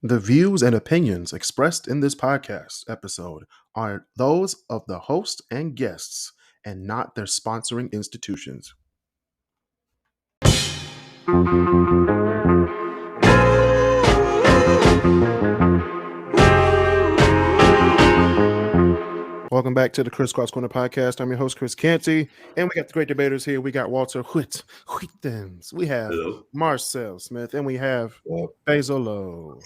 The views and opinions expressed in this podcast episode are those of the host and guests and not their sponsoring institutions. Welcome back to the KrisCross Corner podcast. I'm your host, Kris Canty, and we got the Great Debaterz here. We got Walter Huitens. We have Marcel Smith, and we have Bezolo.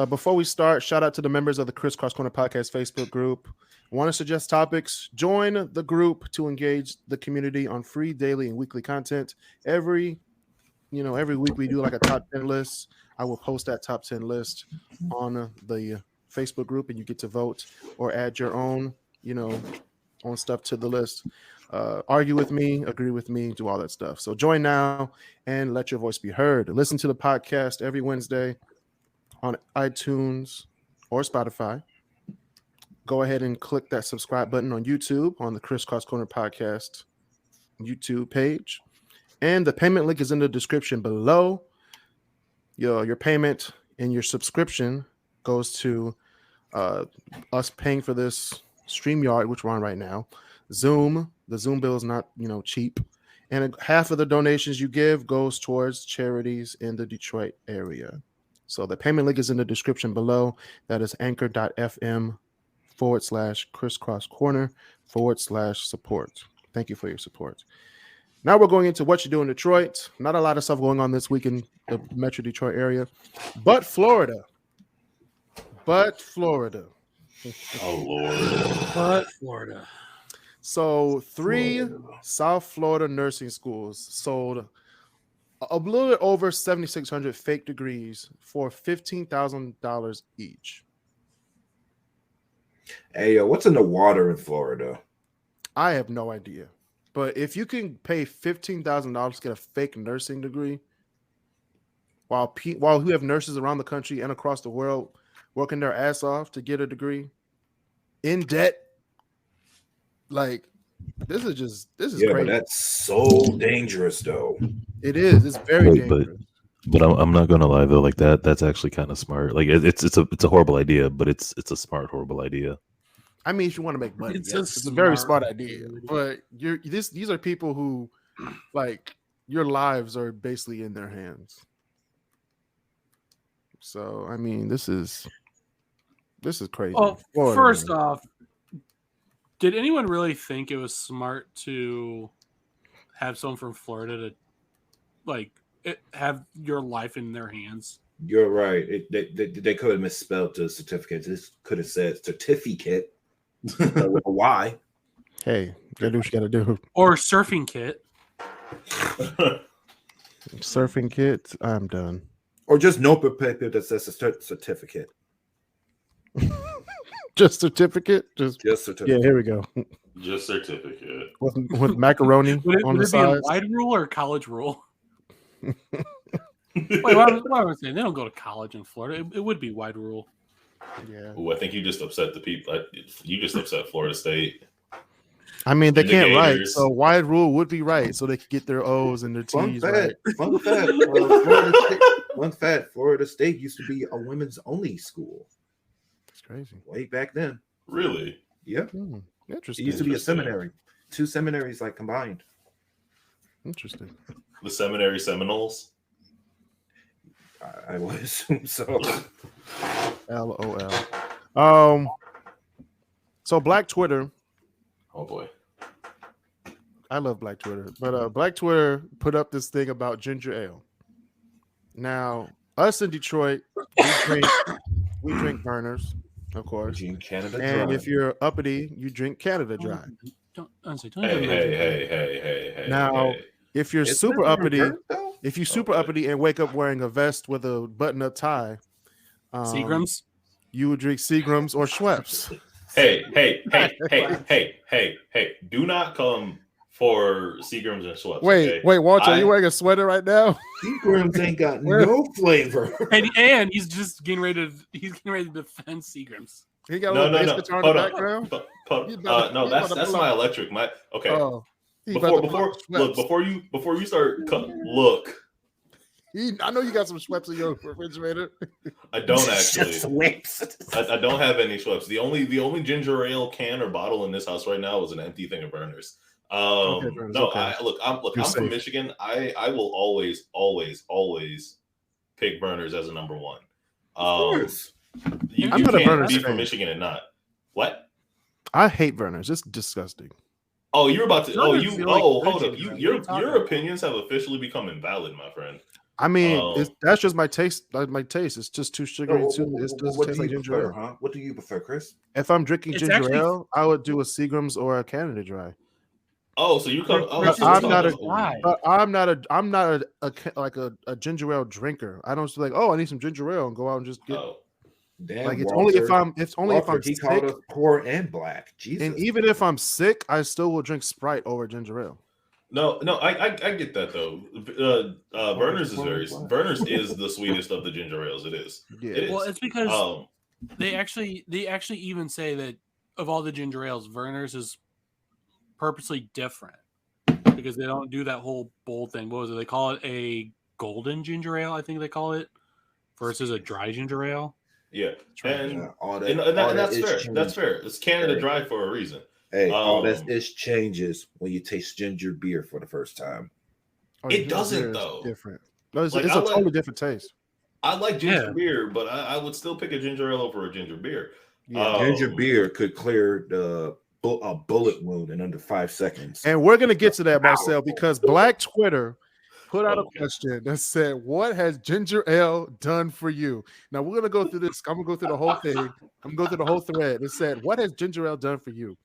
Before we start, shout out to the members of the KrisCross Corner podcast Facebook group. Want to suggest topics? Join the group to engage the community on free daily and weekly content. Every week we do like a top 10 list. I will post that top 10 list on the Facebook group, and you get to vote or add your own stuff to the list. Argue with me, agree with me, do all that stuff. So join now and let your voice be heard. Listen to the podcast every Wednesday on iTunes or Spotify. Go ahead and click that subscribe button on YouTube on the KrisCross Corner podcast YouTube page. And the payment link is in the description below. Your payment and your subscription goes to us paying for this StreamYard, which we're on right now. Zoom, the Zoom bill is not cheap. And half of the donations you give goes towards charities in the Detroit area. So the payment link is in the description below. That is anchor.fm/KrisCross Corner/support. Thank you for your support. Now we're going into what you do in Detroit. Not a lot of stuff going on this week in the Metro Detroit area, but Florida. Oh, Lord. But Florida. So 3 South Florida nursing schools sold a little bit over 7,600 fake degrees for $15,000 each. Hey, what's in the water in Florida? I have no idea. But if you can pay $15,000 to get a fake nursing degree, while you have nurses around the country and across the world working their ass off to get a degree in debt, like this is crazy. But that's so dangerous, though. It is. It's very dangerous. But I'm not gonna lie though. Like that's actually kind of smart. Like it's a horrible idea, but it's a smart horrible idea. I mean, if you want to make money, it's a very smart idea. But these are people who, like, your lives are basically in their hands. So I mean, this is crazy. Well, first off, did anyone really think it was smart to have someone from Florida to have your life in their hands? You're right. They could have misspelled the certificate. This could have said certificate. With a Y. Hey, gotta do what you gotta do. Or surfing kit. Surfing kit. I'm done. Or just notebook paper that says a certificate. Just certificate. Just certificate. Yeah, here we go. Just certificate with macaroni on the side. Would it be a wide rule or a college rule? Wait, why am I saying they don't go to college in Florida? It would be wide rule. Yeah. Ooh, I think you just upset the people. You just upset Florida State. I mean, they can't write, so wide rule would be right, so they could get their O's and their T's right. Fun fact: Florida State used to be a women's only school. That's crazy. Way back then. Really? Yeah. Interesting. It used to be a seminary. 2 seminaries combined. Interesting. The seminary Seminoles. I would assume so. LOL. So Black Twitter. Oh boy. I love Black Twitter. But Black Twitter put up this thing about ginger ale. Now, us in Detroit, we drink Vernors, of course. Drink Canada Dry. And if you're uppity, you drink Canada Dry. Hey. Now, if you're super uppity, and wake up wearing a vest with a button-up tie, Seagrams, you would drink Seagrams or Schweppes. Hey. Do not come for Seagrams and Schweppes. Wait, Walter, are you wearing a sweater right now? Seagrams ain't got no flavor. And he's just getting ready to defend Seagrams. He got a little bass guitar in the background. No, that's my electric. Okay. Oh, Before you start look. I know you got some Schweppes in your refrigerator. I don't actually. Schweppes. I don't have any Schweppes. The only ginger ale can or bottle in this house right now is an empty thing of Vernors. Vernors, No, okay. I'm from Michigan. I will always pick Vernors as a number one. Of course. You I'm not a can't Vernors be fan. from Michigan and not. What? I hate Vernors. It's disgusting. Oh, you're about to. Vernors feel like Hold good up. ginger ale. Your What are you talking your about? opinions have officially become invalid, my friend. I mean, Oh. that's just my taste. My taste. It's just too sugary. It doesn't What taste do like you ginger prefer, ale. huh? What do you prefer, Chris? If I'm drinking It's ginger actually- ale, I would do a Seagram's or a Canada Dry. Oh, so you come. Oh, But so I'm we're not a- talking- Why? But I'm not a ginger ale drinker. I don't just like, oh, I need some ginger ale and go out and just get. Oh. Damn, Like it's Walter. only if I'm He called sick, us poor and black. Jesus. and even if I'm sick, I still will drink Sprite over ginger ale. No, I get that though. Vernors is the sweetest of the ginger ales. It is. Yeah. It is. Well, it's because Um, they actually even say that of all the ginger ales, Vernors is purposely different because they don't do that whole bold thing. What was it? They call it a golden ginger ale, I think they call it, versus a dry ginger ale. yeah, and Yeah, all and that's is fair. change. That's fair. It's Canada Hey. Dry for a reason. Hey, all that Um, is changes when you taste ginger beer for the first time. Oh, It ginger doesn't, beer is though. Different. No, it's, Like, it's I a like- totally different taste. I like ginger Yeah. beer, but I would still pick a ginger ale over a ginger beer. Yeah. Ginger Oh. beer could clear a bullet wound in under 5 seconds. And we're gonna get to that, Marcel, because Black Twitter put out a Okay. question that said, "What has ginger ale done for you?" Now we're gonna go through this. I'm gonna go through the whole thing. I'm gonna go through the whole thread. It said, "What has ginger ale done for you?"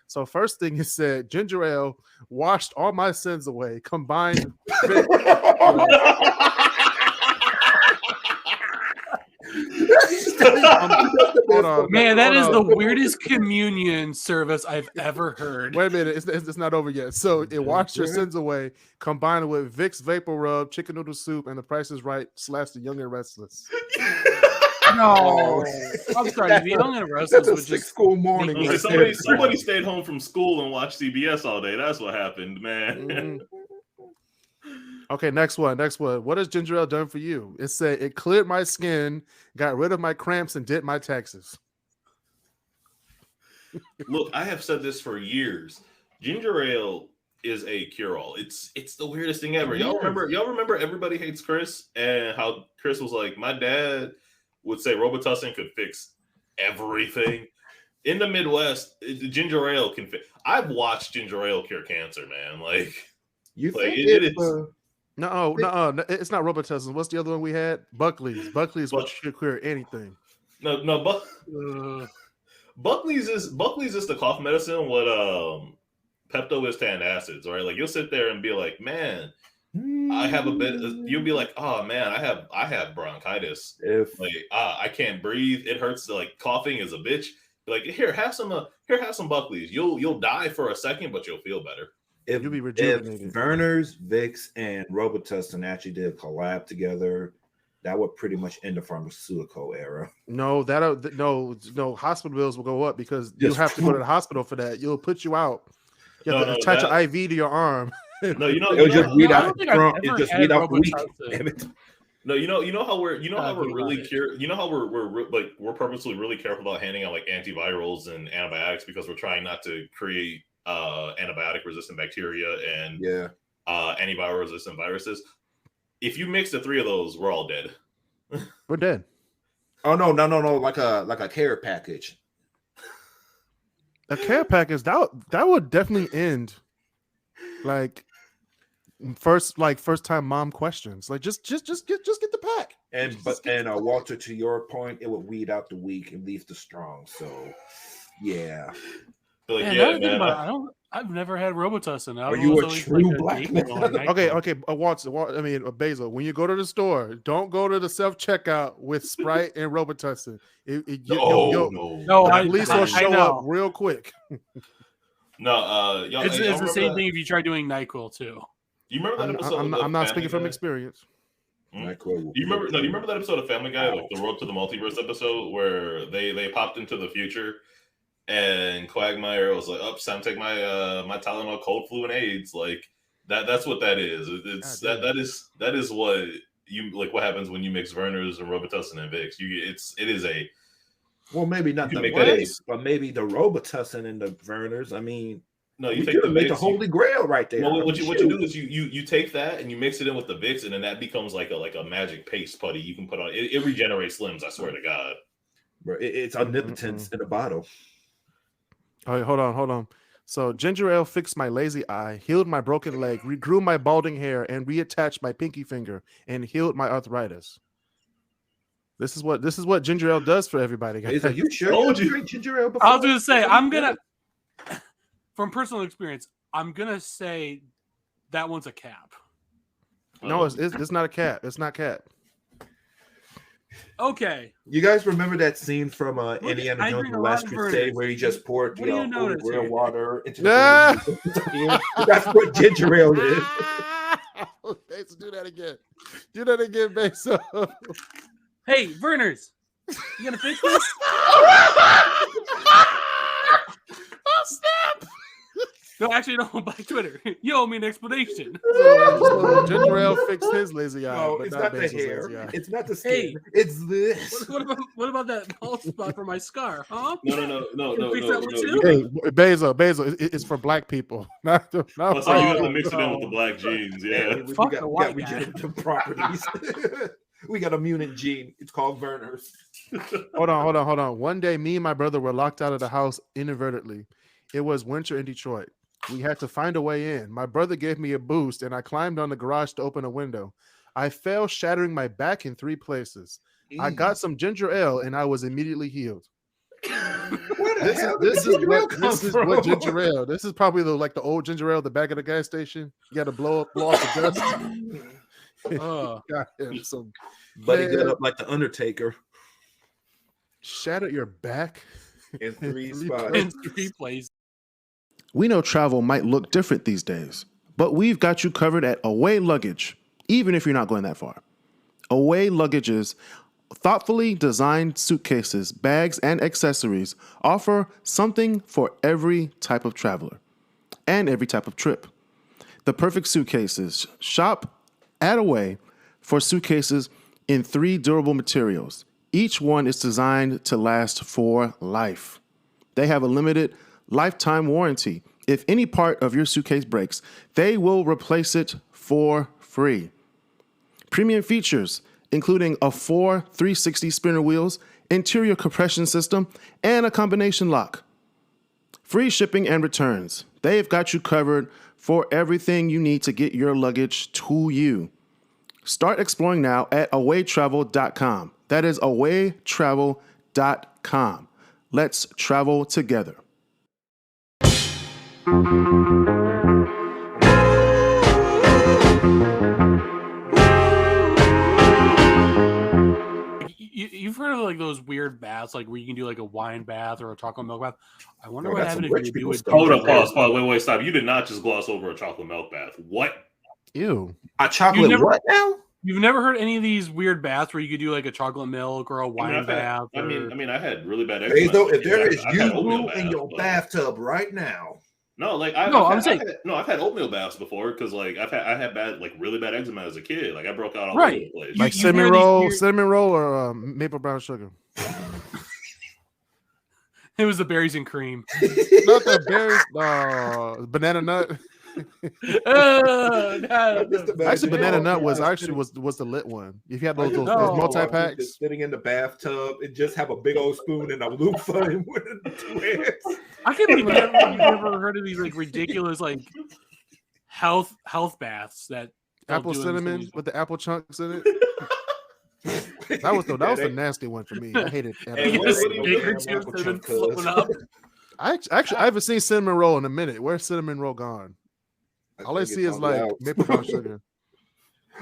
So first thing it said, ginger ale washed all my sins away, combined. Hold on. Man, that is Hold the on. weirdest communion service I've ever heard. Wait a minute, it's not over yet. So it washed your sins away, combined with Vicks Vapor Rub, chicken noodle soup, and The Price is Right / The Young and Restless. No, I'm sorry. The Young and Restless That's a would just school morning. make me right Somebody, there. somebody stayed home from school and watched CBS all day. That's what happened, man. Mhm. Okay, next one. What has ginger ale done for you? It said it cleared my skin, got rid of my cramps, and did my taxes. Look, I have said this for years. Ginger ale is a cure-all. It's the weirdest thing ever. It Y'all is. remember Everybody Hates Chris and how Chris was like, my dad would say Robitussin could fix everything. In the Midwest, ginger ale can fix. I've watched ginger ale cure cancer, man. Like, You like, think it it's, is. No, it's not Robitussin. What's the other one we had? Buckley's. Buckley's But- what should clear anything. No, Buckley's is the cough medicine. What Pepto is to antacids, right? Like you'll sit there and be like, man, I have a bit. You'll be like, oh man, I have bronchitis. if Like I can't breathe. It hurts. Like coughing is a bitch. Like here, have some Buckley's. You'll die for a second, but you'll feel better. if, You'll be if rejuvenated. Vernors, Vicks, and Robitussin actually did a collab together, that would pretty much end the pharmaceutical era. No, no. Hospital bills will go up because you Yes. have to go to the hospital for that. You'll put you out. You have No, to attach that- an IV to your arm. No, you know, It would just weed I out don't the think I've front. It ever just had weed out the weak. Robitussin. Damn it. no, you know how we're Think really about it. you know how we're purposely really careful about handing out like antivirals and antibiotics because we're trying not to create antibiotic resistant bacteria and Yeah. antiviral resistant viruses. If you mix the three of those, we're all dead. We're dead. Oh no, like a care package. A care package that would definitely end like first time mom questions. Like just get the pack. And Walter, to your point, it would weed out the weak and leave the strong. So yeah. Be like, Man, yeah, now that I think man. about it, I've never had Robitussin. I Are was you a always true like black Dayquil or man? Nyquil. Okay, Basil, when you go to the store, don't go to the self-checkout with Sprite and Robitussin. No, the I- police I will show know. up real quick. No, y'all, It's y'all the same remember- thing if you try doing NyQuil too. You remember that episode? I'm of not Family speaking from Guy? experience. Do you remember that episode of Family Guy, like the Road to the Multiverse episode, where they popped into the future, and Quagmire was like, "Oh, it's time to take my my Tylenol, cold, flu, and AIDS." Like that's what that is. It's God damn. that is what you like what happens when you mix Vernors and Robitussin and Vicks. It is a Well, maybe not You the can make that Vicks, but maybe the Robitussin and the Vernors. I mean, no. you You take could the have made the Vicks, holy grail right there. Well, what you do is you take that and you mix it in with the Vicks, and then that becomes like a magic paste putty you can put on. It regenerates limbs. I swear to God. Bro, it's omnipotence in a bottle. Oh, wait, hold on. So ginger ale fixed my lazy eye, healed my broken leg, regrew my balding hair, and reattached my pinky finger, and healed my arthritis. This is what ginger ale does for everybody, guys. Are you sure Told you you. drink ginger ale before? I was gonna say from personal experience, I'm gonna say that one's a cap. No, it's not a cap. It's not cap. Okay. You guys remember that scene from Indiana I Jones: drink The a Last lot of Crusade Vernors. where he just poured What do you holy notice grail here? water into Ah! the That's what ginger ale is. Bezo, do that again. Do that again, Bezo. Hey, Vernors, you gonna fix this? Oh, snap! No, actually, no. By Twitter, you owe me an explanation. So ginger ale fixed his lazy eye. No, but it's not the Bezo's hair. lazy eye. It's not the skin. Hey. It's this. What about that bald spot for my scar? Huh? No. You fix that one too? Hey, Bezo, it's for black people. Not Oh, not so you have white to mix it in with the black jeans, yeah. We Fuck got the white guy. regenerative properties. We got a mutant gene. It's called Vernors. Hold on. One day, me and my brother were locked out of the house inadvertently. It was winter in Detroit. We had to find a way in. My brother gave me a boost, and I climbed on the garage to open a window. I fell, shattering my back in 3 places. I got some ginger ale, and I was immediately healed. This is what ginger ale. This is probably the old ginger ale at the back of the gas station. You got to blow off the dust. Got him some. Buddy got up like the Undertaker Shattered your back in 3 three spots. In 3 places. We know travel might look different these days, but we've got you covered at Away Luggage, even if you're not going that far. Away Luggage's thoughtfully designed suitcases, bags, and accessories offer something for every type of traveler and every type of trip. The perfect suitcases. Shop at Away for suitcases in 3 durable materials. Each one is designed to last for life. They have a limited lifetime warranty. If any part of your suitcase breaks, they will replace it for free. Premium features, including a 4 360 spinner wheels, interior compression system, and a combination lock. Free shipping and returns. They've got you covered for everything you need to get your luggage to you. Start exploring now at awaytravel.com. That is awaytravel.com. Let's travel together. You've heard of like those weird baths, like where you can do like a wine bath or a chocolate milk bath. I wonder Oh, what that's happened some if rich you do people it. stuff. Hold up, pause. Wait, stop. You did not just gloss over a chocolate milk bath. What? Ew. A chocolate what now? You've never heard any of these weird baths where you could do like a chocolate milk or a wine bath? I mean, I had really bad Hey, eczema. though, if there is I've had oatmeal you in your baths, but- bathtub right now, No, like I've had oatmeal baths before because like I had really bad eczema as a kid. Like I broke out all over the place. Like you hear these cinnamon roll or maple brown sugar. It was the berries and cream. Not the berries. Banana nut. Actually, banana nut was the lit one. If you had those multi packs, sitting in the bathtub and just have a big old spoon and a loofah and with a twist. I can't believe you've never heard of these like ridiculous like health baths that apple cinnamon with the apple chunks in it. That was the nasty one for me. I hated it. Floating up. I haven't seen cinnamon roll in a minute. Where's cinnamon roll gone? All I see is like maple brown sugar.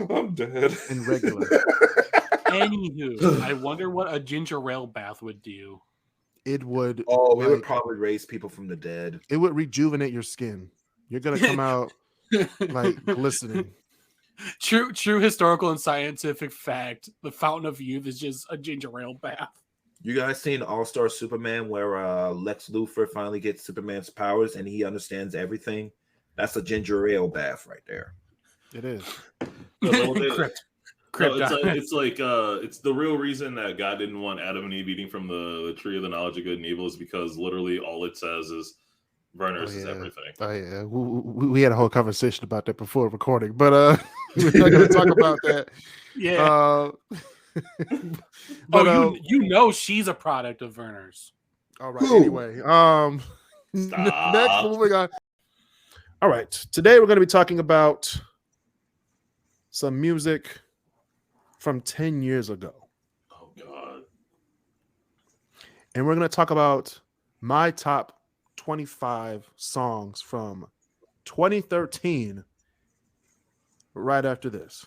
I'm dead. And regular. Anywho, I wonder what a ginger ale bath would do. It would. Oh, it would probably raise people from the dead. It would rejuvenate your skin. You're gonna come out like glistening. True historical and scientific fact: the fountain of youth is just a ginger ale bath. You guys seen All-Star Superman where Lex Luthor finally gets Superman's powers and he understands everything? That's a ginger ale bath right there. It is. Krypton. It's the real reason that God didn't want Adam and Eve eating from the tree of the knowledge of good and evil is because literally all it says is Vernors is everything. Oh yeah, we had a whole conversation about that before recording, but we're not going to talk about that. Yeah. But you know she's a product of Vernors. all right. Anyway, next, moving on. All right, today we're going to be talking about some music from 10 years ago. Oh God! And we're going to talk about my top 25 songs from 2013 right after this.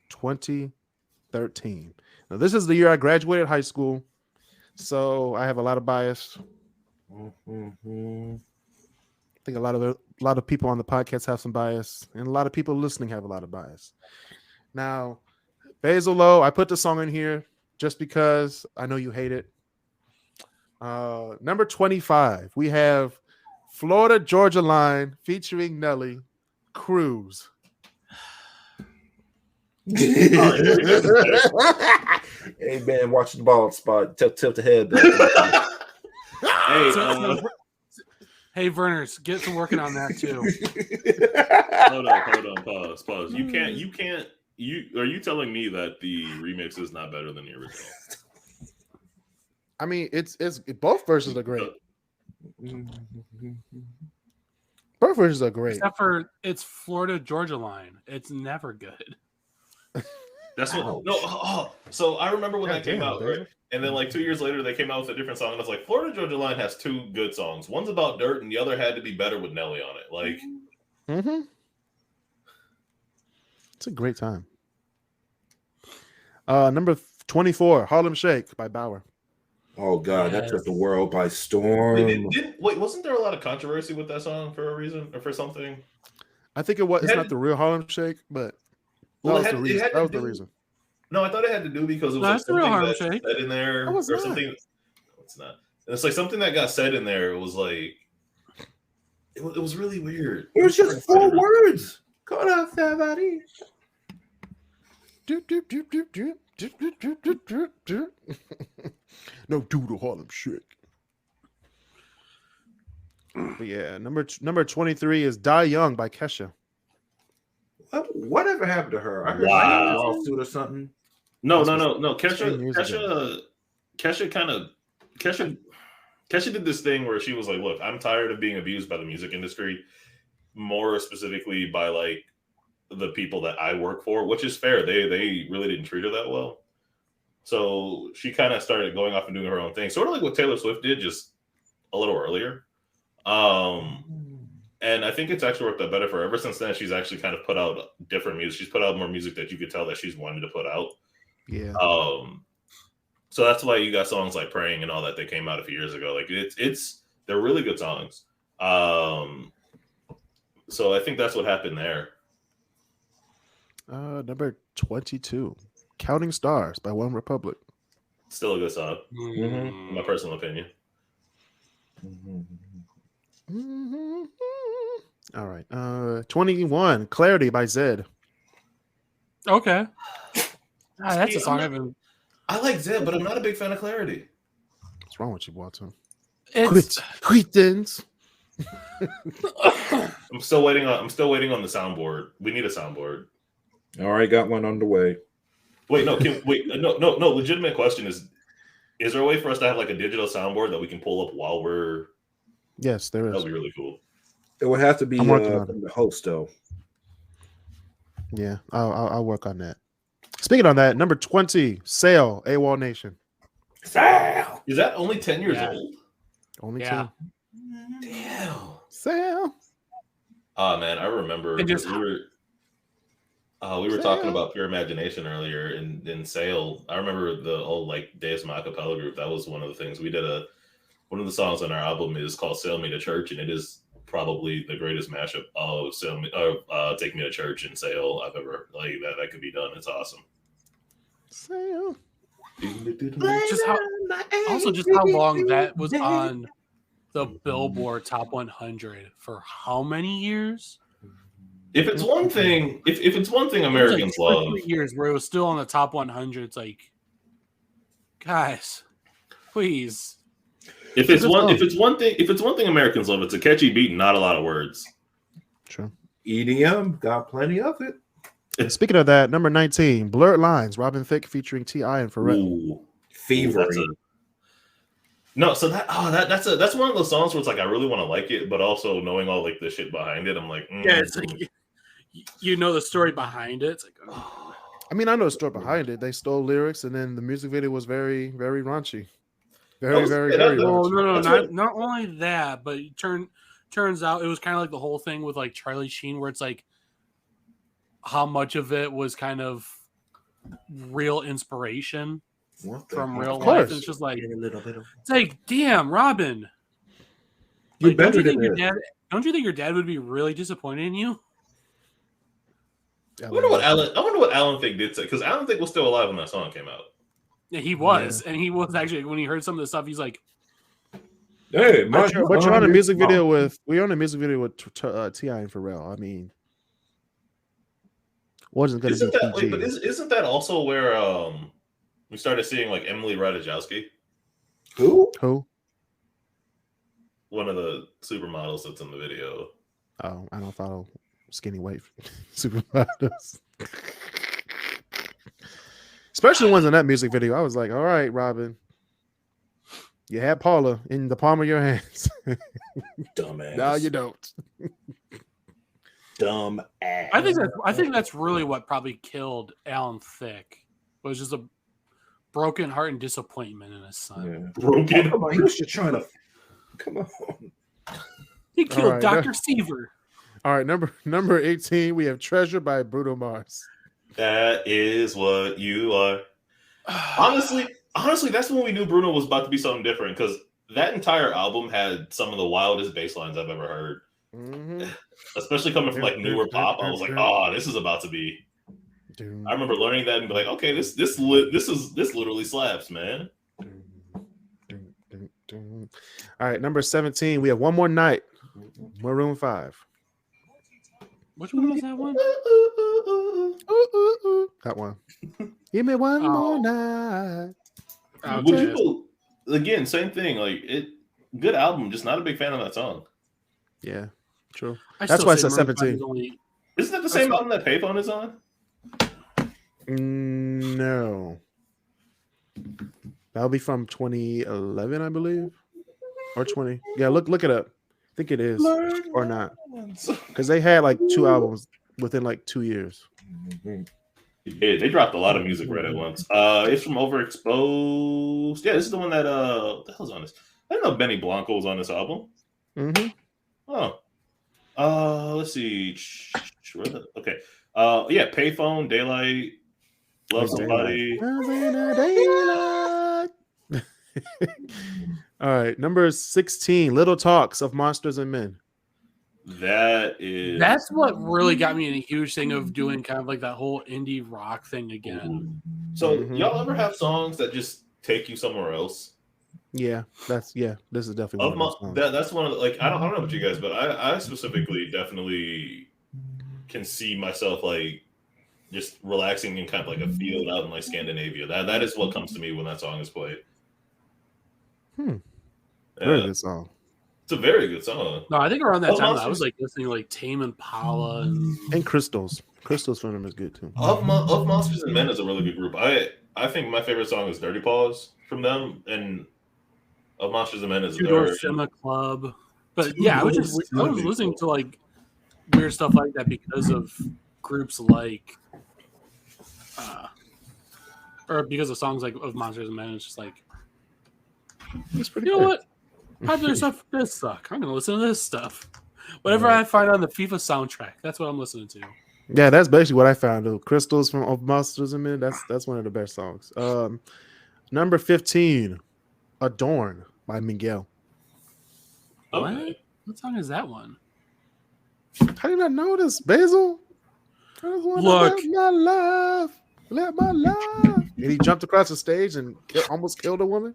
2013. Now, this is the year I graduated high school, so I have a lot of bias. I think a lot of people on the podcast have some bias, and a lot of people listening have a lot of bias. Now, Basil Lowe, I put the song in here just because I know you hate it. Number 25, we have Florida Georgia Line featuring Nelly, Cruise. Hey man, watch the ball spot. Tilt the head back. Hey, Vernors, get to working on that too. hold on, pause. You can't. Are you telling me that the remix is not better than the original? I mean, it's both versions are great. Both versions are great. Except for it's Florida Georgia Line. It's never good. That's what. No. So I remember when that came out, right? And then like 2 years later, they came out with a different song, and I was like, Florida Georgia Line has two good songs. One's about dirt, and the other had to be better with Nelly on it. Like, it's a great time. Number 24, Harlem Shake by Bauer. Oh God, that took the world by storm. Wait, wasn't there a lot of controversy with that song for a reason or for something? I think it was. It's not the real Harlem Shake, but that was the reason. That was the reason. No, I thought it had to do because it was like something that said in there or something. No, it's not. And it's like something that got said in there. It was like it was really weird. It was just 4 words. Caught off somebody. No, do the Harlem Shake. But yeah, number 23 is Die Young by Kesha. Whatever happened to her? I heard Wow. a lawsuit or something. No. Kesha did this thing where she was like, "Look, I'm tired of being abused by the music industry, more specifically by like the people that I work for," which is fair. They really didn't treat her that well. So she kind of started going off and doing her own thing, sort of like what Taylor Swift did, just a little earlier. And I think it's actually worked out better for her. Ever since then, she's actually kind of put out different music. She's put out more music that you could tell that she's wanted to put out. Yeah. So that's why you got songs like "Praying" and all that came out a few years ago. Like they're really good songs. So I think that's what happened there. Number 22, Counting Stars by One Republic. Still a good song, in my personal opinion. All right. 21, Clarity by Zed. Okay. That's a song I like Zed, but I'm not a big fan of Clarity. What's wrong with you, Walton? It's I'm still waiting on the soundboard. We need a soundboard. All right, got one on the way. Wait, no. No. Legitimate question is there a way for us to have like a digital soundboard that we can pull up while we're? Yes, there is. That'd be really cool. It would have to be I'm working on from the host, though. Yeah, I'll work on that. Speaking on that, number 20, Sail, AWOL Nation. Sail. Is that only 10 years old? Only 10. Damn. Sail. Oh man, I remember we were talking about Pure Imagination earlier in Sail. I remember the old like Deus Ma acapella group. That was one of the things we did. One of the songs on our album is called "Sail Me to Church," and it is probably the greatest mashup of "Take Me to Church" and "Sail" I've ever like that could be done. It's awesome. Sail. Just how long that was on the Billboard Top 100 for how many years? If it's one thing, if it's one thing Americans like 2 or love, 3 years where it was still on the top 100. It's like, guys, please. if it's one thing Americans love, it's a catchy beat and not a lot of words. True. EDM got plenty of it. Speaking of that, number 19, Blurred Lines, Robin Thicke featuring T.I. and Pharrell. Ooh, Fever. No, so that's one of those songs where it's like I really want to like it, but also knowing all like the shit behind it, I'm like, Yeah, it's like you know the story behind it. It's like, oh. I mean, I know the story behind it. They stole lyrics, and then the music video was very, very raunchy. Very, very, very Well, raunchy. not only that, but it turns out it was kind of like the whole thing with like Charlie Sheen, where it's like how much of it was kind of real inspiration from real life. It's just like it's like, damn, Robin. Like, don't you think your dad would be really disappointed in you? I wonder what Alan Thicke did say, because Alan Thicke was still alive when that song came out. Yeah, he was, and he was actually when he heard some of the stuff, he's like, "Hey, but you're on a music video with T.I. and Pharrell. I mean, wasn't going to be PG. But isn't that also where we started seeing like Emily Ratajkowski? Who? One of the supermodels that's in the video. Oh, I don't follow skinny white supermodels. Especially the ones in that music video. I was like, all right, Robin. You had Paula in the palm of your hands. Dumbass. No, you don't. Dumb ass. I think that's really what probably killed Alan Thicke, was just a broken heart and disappointment in his son. Yeah. Broken. Come on, he was just trying to. Come on. He killed Dr. Seaver. All right, number 18, we have Treasure by Bruno Mars. That is what you are. Honestly, that's when we knew Bruno was about to be something different, because that entire album had some of the wildest bass lines I've ever heard. Mm-hmm. Especially coming from like newer pop. I was like, oh, this is about to be. I remember learning that and be like, okay, this literally slaps, man. All right, number 17, we have One More Night, Maroon 5. Which one was that one? That one. Give me one more night. Again, same thing. Like good album, just not a big fan of that song. Yeah, true. That's why I said 17. Isn't that the same album that Payphone is on? No. That'll be from 2011, I believe. Or 20. Yeah, look it up. I think it is. Or not. Because they had like 2 albums within like 2 years. Yeah, they dropped a lot of music right at once. It's from Overexposed. Yeah, this is the one that what the hell's on this? I didn't know Benny Blanco was on this album. Mm-hmm. Oh. Let's see. Okay. Yeah, Payphone, Daylight, Love Somebody. All right, number 16, Little Talks of Monsters and Men. That's what really got me in a huge thing of doing kind of like that whole indie rock thing again. So y'all ever have songs that just take you somewhere else? Yeah, this is definitely one of those songs. That's one of the, like I don't know about you guys, but I specifically definitely can see myself like just relaxing in kind of like a field out in like Scandinavia. That is what comes to me when that song is played. Very good song. It's a very good song. No, I think around that time I was like listening to like Tame Impala and Crystals. Crystals from them is good too. Of Monsters and Men is a really good group. I think my favorite song is Dirty Paws from them, and Of Monsters and Men is Two-Door Cinema Club. But yeah, I was listening to like weird stuff like that because of groups like or because of songs like of Monsters and Men. It's just like, it's pretty you know what? Popular stuff does suck. I'm gonna listen to this stuff. Whatever I find on the FIFA soundtrack, that's what I'm listening to. Yeah, that's basically what I found. Though. Crystals from Of Monsters and Men. That's one of the best songs. Number 15, Adorn by Miguel. What? What song is that one? How did I know this, Basil? Look, let my love And he jumped across the stage and almost killed a woman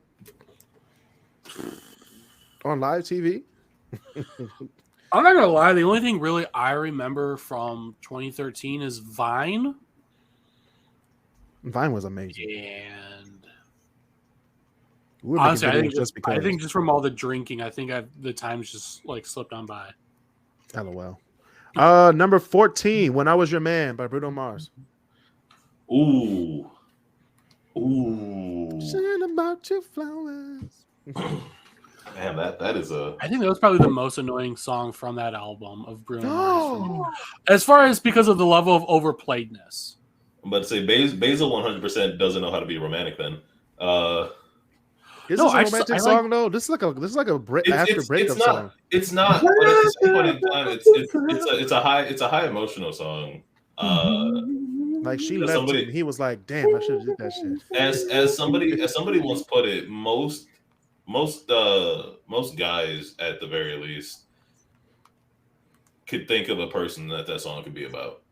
on live TV. I'm not gonna lie. The only thing really I remember from 2013 is Vine. Vine was amazing. And We were honestly, making videos I think just from all the drinking, I think the time's just like slipped on by. LOL. Number 14, When I Was Your Man by Bruno Mars. Ooh. Sing about your flowers. Man, that is a. I think that was probably the most annoying song from that album of Bruno Mars. Oh, As far as because of the level of overplayedness. I'm about to say Basil 100% doesn't know how to be romantic. Then, is No, this a I romantic song though? This is like a after breakup song. it's not. But at the same point in time, it's a high emotional song. Like she As left somebody- him, he was like, "Damn, I should have did that shit." As somebody once put it, most guys at the very least could think of a person that song could be about.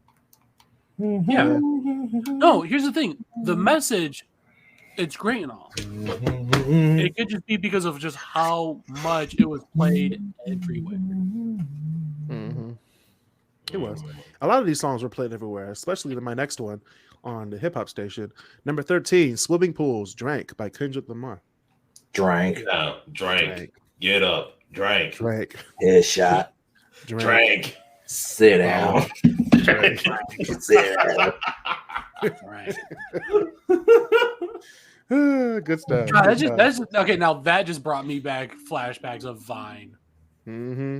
Yeah. No, here's the thing. The message, it's great and all. It could just be because of just how much it was played everywhere. Mm-hmm. It was. A lot of these songs were played everywhere, especially my next one on the hip hop station. Number 13, Swimming Pools, Drank by Kendrick Lamar. Drank. Now, drank. Get up. Drank. Drank. Headshot. Drank. Sit down. Drank. Sit down. Right. Good stuff. God, Good stuff. that's just, okay. Now that just brought me back flashbacks of Vine. Mm-hmm.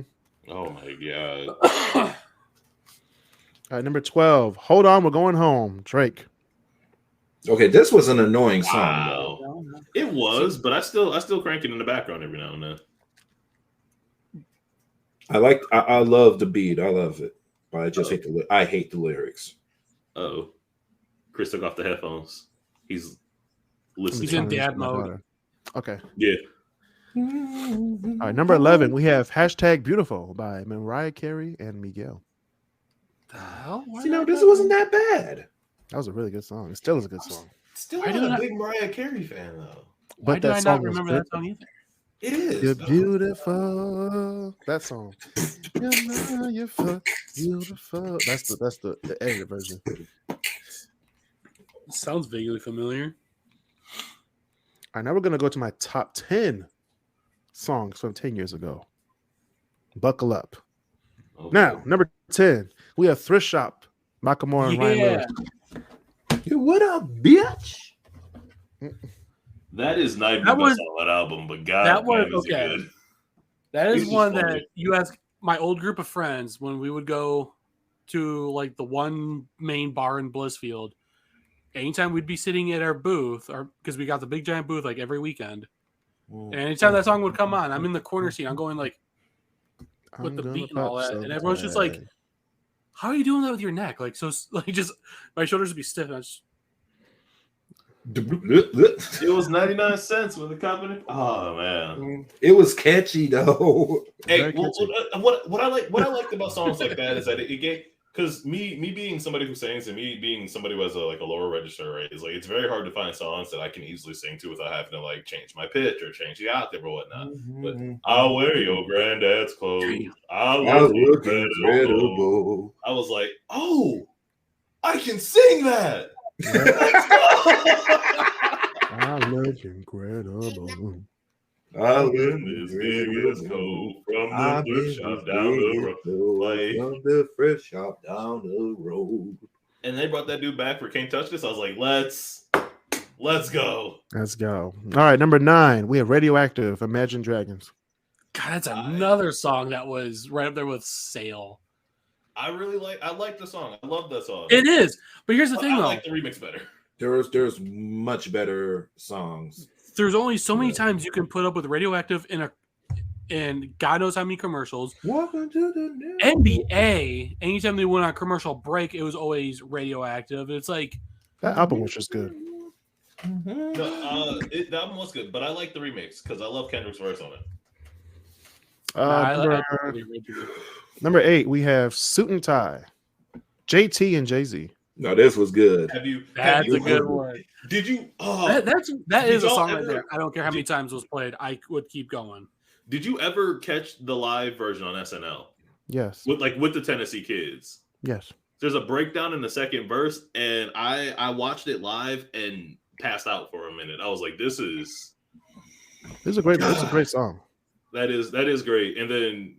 Oh my god. All right, number 12, Hold On, We're Going Home, Drake. Okay, this was an annoying song though. Wow. It was, but I still crank it in the background every now and then. I love the beat. I love it, but I just hate the lyrics. Oh, Chris took off the headphones. He's listening. He's in dad mode. Okay. Yeah. All right, number 11, we have #Beautiful by Mariah Carey and Miguel. The hell? Why You know, did I this go- wasn't that bad. That was a really good song. It still is a good song. Still Why not do a I- big Mariah Carey fan though. Why But do I that not song was remember good. that song either? It is. You're though. beautiful. That song. You're beautiful. That's the edited version. Sounds vaguely familiar. All right, now we're gonna go to my top 10 songs from 10 years ago. Buckle up. Okay. Now, number 10, we have Thrift Shop, Macklemore and Ryan Lewis. What up, bitch? That is not even That a was- solid album, but God, that was- damn, is it okay. good. That is He's one just that funny. you ask my old group of friends when we would go to like the one main bar in Blissfield. Anytime we'd be sitting at our booth, or because we got the big giant booth like every weekend, and anytime that song would come on, I'm in the corner seat. I'm going like, with the I'm beat and gonna all pop that, and everyone's just like, sometime. "How are you doing that with your neck?" Like so, like just my shoulders would be stiff. And I just, It was 99 cents with the company. Oh man. It was catchy though. Hey, Very catchy. what I liked about songs like that is that it gave, because me being somebody who sings and me being somebody who has a lower register rate is like, it's very hard to find songs that I can easily sing to without having to like change my pitch or change the octave or whatnot. But I'll wear your granddad's clothes. I'll I look look incredible. incredible. I was like, oh, I can sing that. I look incredible. I I've been as big as cold from the thrift shop down the road. Like, From the thrift shop down the road. and they brought that dude back for Can't Touch This. I was like, let's go. Let's go. All right, number 9, we have Radioactive, Imagine Dragons. God, that's another song that was right up there with Sail. I like the song. I love that song. It is, but here's the thing I though. like the remix better. There's much better songs. There's only so many Yeah. times you can put up with Radioactive in God knows how many commercials. Welcome to the new NBA, anytime they went on commercial break, it was always Radioactive. It's like, That album was just good. The album was good, but I like the remix because I love Kendrick's verse on it. Number 8, we have Suit and Tie, JT and Jay-Z. No, this was good. That's a good one. Did you? That is a y'all song right ever- there. I don't care how many times it was played. I would keep going. Did you ever catch the live version on SNL Yes. with the Tennessee Kids? Yes. There's a breakdown in the second verse, and I watched it live and passed out for a minute. I was like, "This is It's a great song. that is great." And then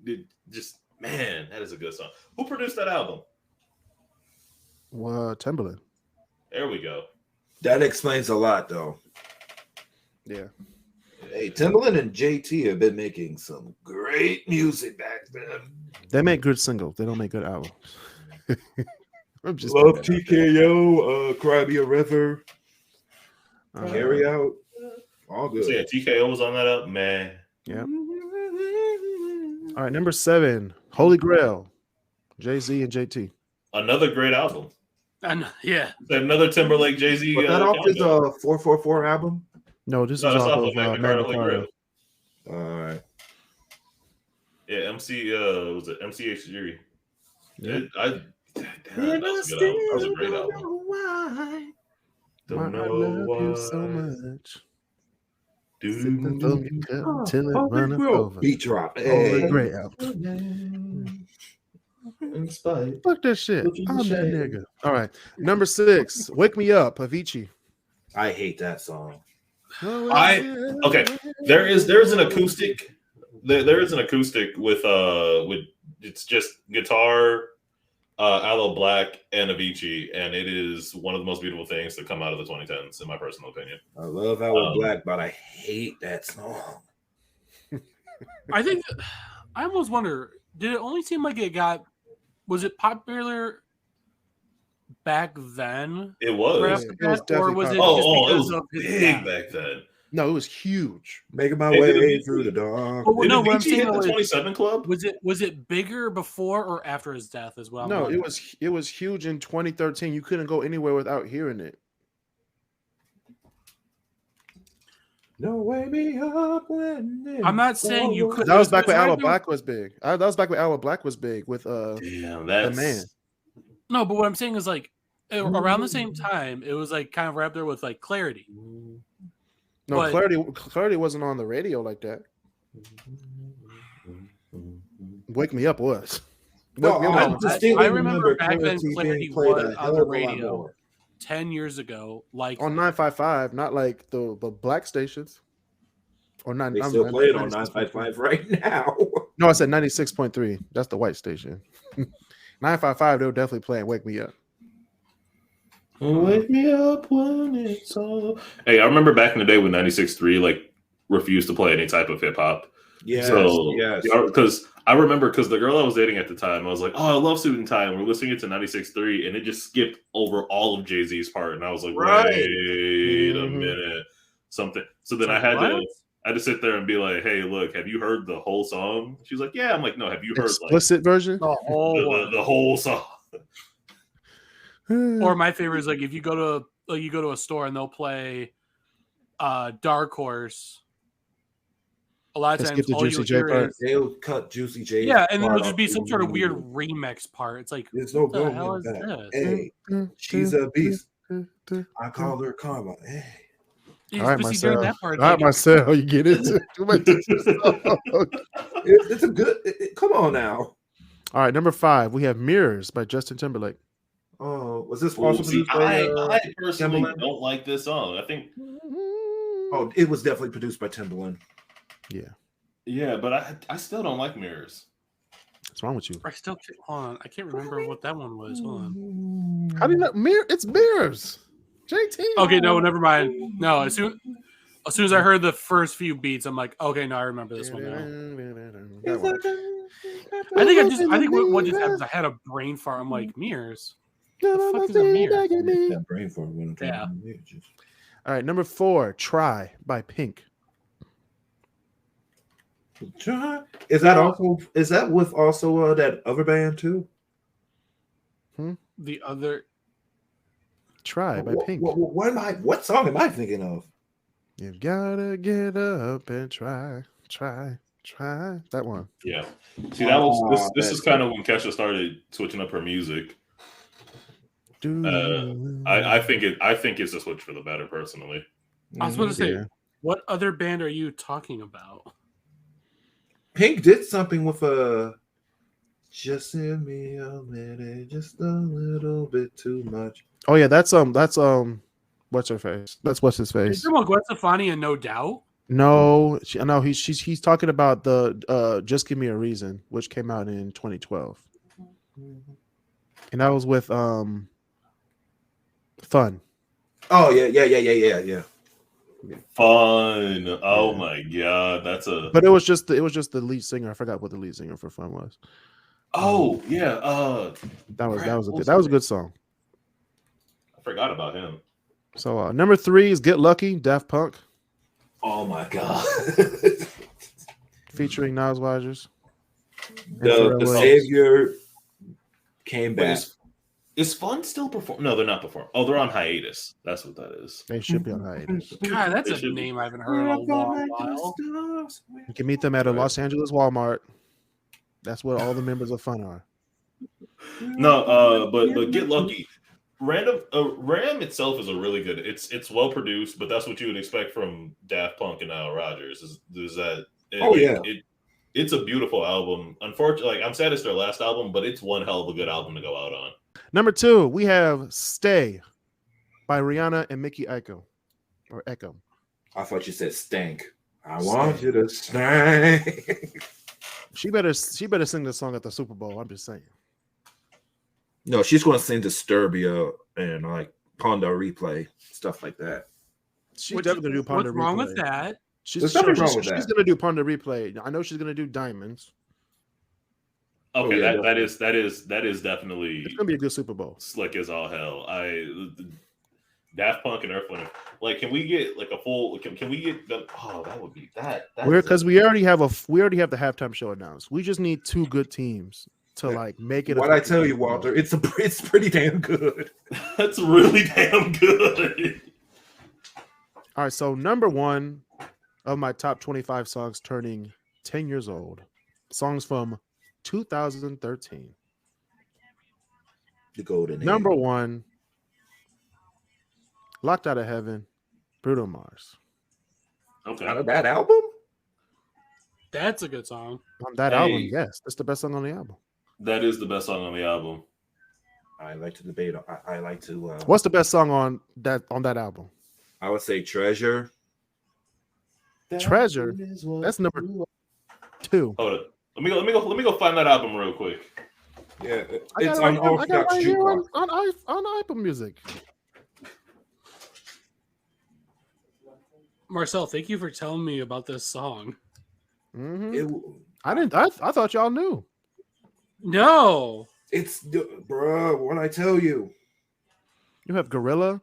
that is a good song. Who produced that album? Timbaland. There we go. That explains a lot, though. Yeah. Hey, Timbaland and JT have been making some great music back then. They make good singles. They don't make good albums. I'm just Love TKO, Cry Me a River, Carry Out, all good. So yeah, TKO was on that album, man. Yeah. All right, number 7, Holy Grail, Jay-Z and JT. Another great album. And yeah, Another Timberlake Jay-Z. Was that off his 444 album? No, this No, is that's off off of of Magna Magna Carta Carta. Grail. All right. Yeah, MC was it MCH3? Yeah. That was a good album. That was a great album. Why Don't I know love you why. so much. Do, Sipping from your cup till it runneth over. Beat drop. Holy Hey. Grail album. In spite. Fuck that shit. Look in the I'm that shade. nigga. All right, number 6, Wake Me Up, Avicii. I hate that song. Okay, there's an acoustic. There is an acoustic with it's just guitar, Aloe Black, and Avicii, and it is one of the most beautiful things to come out of the 2010s, in my personal opinion. I love Aloe Black, but I hate that song. I think I almost wonder, did it only seem like was it popular back then? It was. Right off the It was bat, or was it definitely just it because was of his big death? back then. No, it was huge. Making my Hey, way did through the dark. Well, Did no, what I'm Avicii saying hit the is, 27 Club? was it bigger before or after his death as well? No, it was huge in 2013. You couldn't go anywhere without hearing it. No, wake me up when I'm not saying you could. That was back when Aloe Aloe Black was big. That was back when Aloe Black was big with Damn, the that's man. No, but what I'm saying is like around the same time, it was like kind of right up there with like Clarity. No, But- Clarity wasn't on the radio like that. Wake Me Up was. No, Wake Me Up I was- distinctly I remember back then being Clarity played was a on hell the of a lot radio. more. 10 years ago, like on 955, not like the black stations. Or not. They still play it on 955 right now. No, I said 96.3. That's the white station. 955, they were definitely playing Wake Me Up. Wake me up when it's all. Hey, I remember back in the day when 96.3 like refused to play any type of hip hop. Yes, So yes. because I remember because the girl I was dating at the time, I was like, "Oh, I love Suit and Tie." And we're listening to 96.3, and it just skipped over all of Jay-Z's part, and I was like, Right. "Wait a Mhm. minute, something." So then I had to sit there and be like, "Hey, look, have you heard the whole song?" She's like, "Yeah." I'm like, "No, have you heard like Explicit version? the whole one. the whole song?" Or my favorite is like if you go to a store and they'll play Dark Horse. A lot of Let's times, skip the all Juicy you J hear part. is They'll cut Juicy J. yeah, and then part there'll just off. be some sort of weird remix part. It's like There's no what the going hell is back. this? Hey, she's a beast. I call her Karma. Hey. It's All right, especially during Marcel. that part. All right, like, Marcel, you get into it. It's a good. Come on now. All right, number 5, we have Mirrors by Justin Timberlake. Oh, was this Ooh, also see, produced by, I personally Timbaland? don't like this song. I think Oh, it was definitely produced by Timbaland. yeah, but I still don't like Mirrors. What's wrong with you? I still can't, hold on. I can't remember what that one was. Hold on. How do you know? It's Mirrors. JT. Okay, no, never mind. No, as soon as I heard the first few beats, I'm like, okay, no, I remember this one now. That one. I think what just happened is I had a brain fart. I'm like, Mirrors. The fuck is a mirror? That brain for when I'm trying Yeah. to manage it. All right, number 4, Try by Pink. Is that with also that other band too? The other. Try by Pink. What song am I thinking of? You've gotta get up and try. That one. Yeah. See, that was this is kind of when Kesha started switching up her music. I think it's a switch for the better, personally. I was going to say, Yeah. what other band are you talking about? Pink did something with a just send me a minute, just a little bit too much. Oh yeah, that's what's her face? That's what's his Is face? there Gwen Stefani and No Doubt? No, no, he's talking about the Just Give Me a Reason, which came out in 2012, and that was with Fun. Oh yeah. Fun. Oh Yeah. my god, that's a. But it was just the lead singer. I forgot what the lead singer for Fun was. Oh yeah. That was Crap, a good song. I forgot about him. So number 3 is Get Lucky, Daft Punk, Oh my god. featuring Nas Rogers. the savior came Wait, back. is Fun still performing? No, they're not performing. Oh, they're on hiatus. That's what that is. They should be on hiatus. God, that's It a should be. name I haven't heard in a long while. You can meet them at a Right. Los Angeles Walmart. That's what all the members of Fun are. No, but Get Lucky. Ram itself is a really good. It's well produced, but that's what you would expect from Daft Punk and Nile Rodgers. Is that? It's a beautiful album. Unfortunately, I'm sad it's their last album, but it's one hell of a good album to go out on. Number 2, we have Stay by Rihanna and Mickey Echo. Or Echo. I thought you said stank. I want you to stank. She better sing this song at the Super Bowl. I'm just saying. No, she's going to sing Disturbia and like Ponder Replay, stuff like that. She's definitely going to do Ponder What's wrong Replay. with that? There's nothing wrong with She's that. going to do Ponder Replay. I know she's going to do Diamonds. Okay, Oh, yeah, that is definitely It's going to be a good Super Bowl. slick as all hell. Daft Punk and Earth, Wind, like, can we get like a full? Can we get them? Oh, that would be that. Because we already have the halftime show announced. We just need 2 good teams to like make it. What I tell you, Walter, it's pretty damn good. That's really damn good. All right, so number 1 of my top 25 songs turning 10 years old. Songs from 2013. The golden Number age. 1, Locked Out of Heaven, Bruno Mars. Okay, Out of that album? That's a good song. On that Hey. album, yes. That's the best song on the album. that is the best song on the album. I like to debate. I like to. What's the best song on that album? I would say Treasure. Treasure? That's number 2. Hold it. Let me go find that album real quick. Yeah, I it's got on it right Orthodox here Jukebox. on Apple Music. Marcel, thank you for telling me about this song. Mhm. I thought y'all knew. No. It's bro. What I tell you? You have Gorilla.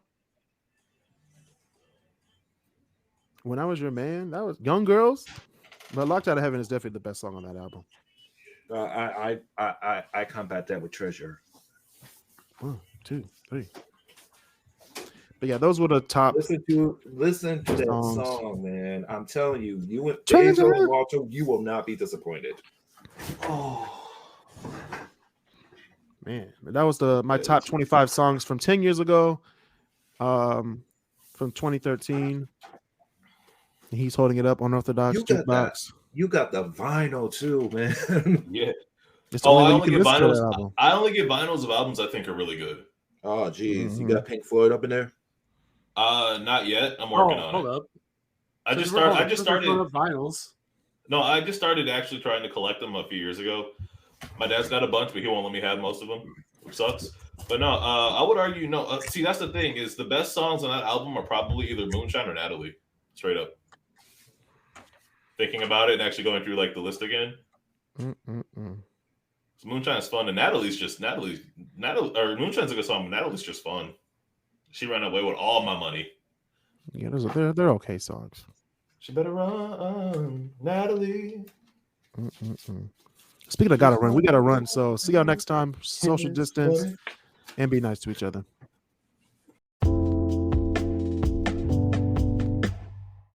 When I Was Your Man, that was Young Girls. But Locked Out of Heaven is definitely the best song on that album. I combat that with Treasure. 1, 2, 3. But yeah, those were the top. Listen to that songs. song, man. I'm telling you, you and Treasure. Angel and Walter, you will not be disappointed. Oh, Man, that was my top 25 songs from 10 years ago, from 2013. He's holding it up on Orthodox You got Jukebox. You got the vinyl too, man. yeah. It's the Oh, only I way you only can get listen to that vinyls. album. I only get vinyls of albums I think are really good. Oh, geez, Mhm. you got Pink Floyd up in there? Not yet. I'm working on Hold it. up. I just started. Vinyls. No, I just started actually trying to collect them a few years ago. My dad's got a bunch, but he won't let me have most of them, which sucks. But no, I would argue no. See, that's the thing is the best songs on that album are probably either Moonshine or Natalie. Straight up. Thinking about it and actually going through like the list again. So Moonshine's fun, and Natalie. Or Moonshine's a good song, but Natalie's just fun. She ran away with all my money. Yeah, they're okay songs. She better run, Natalie. Speaking of gotta run, we gotta run. So see y'all next time. Social distance and be nice to each other.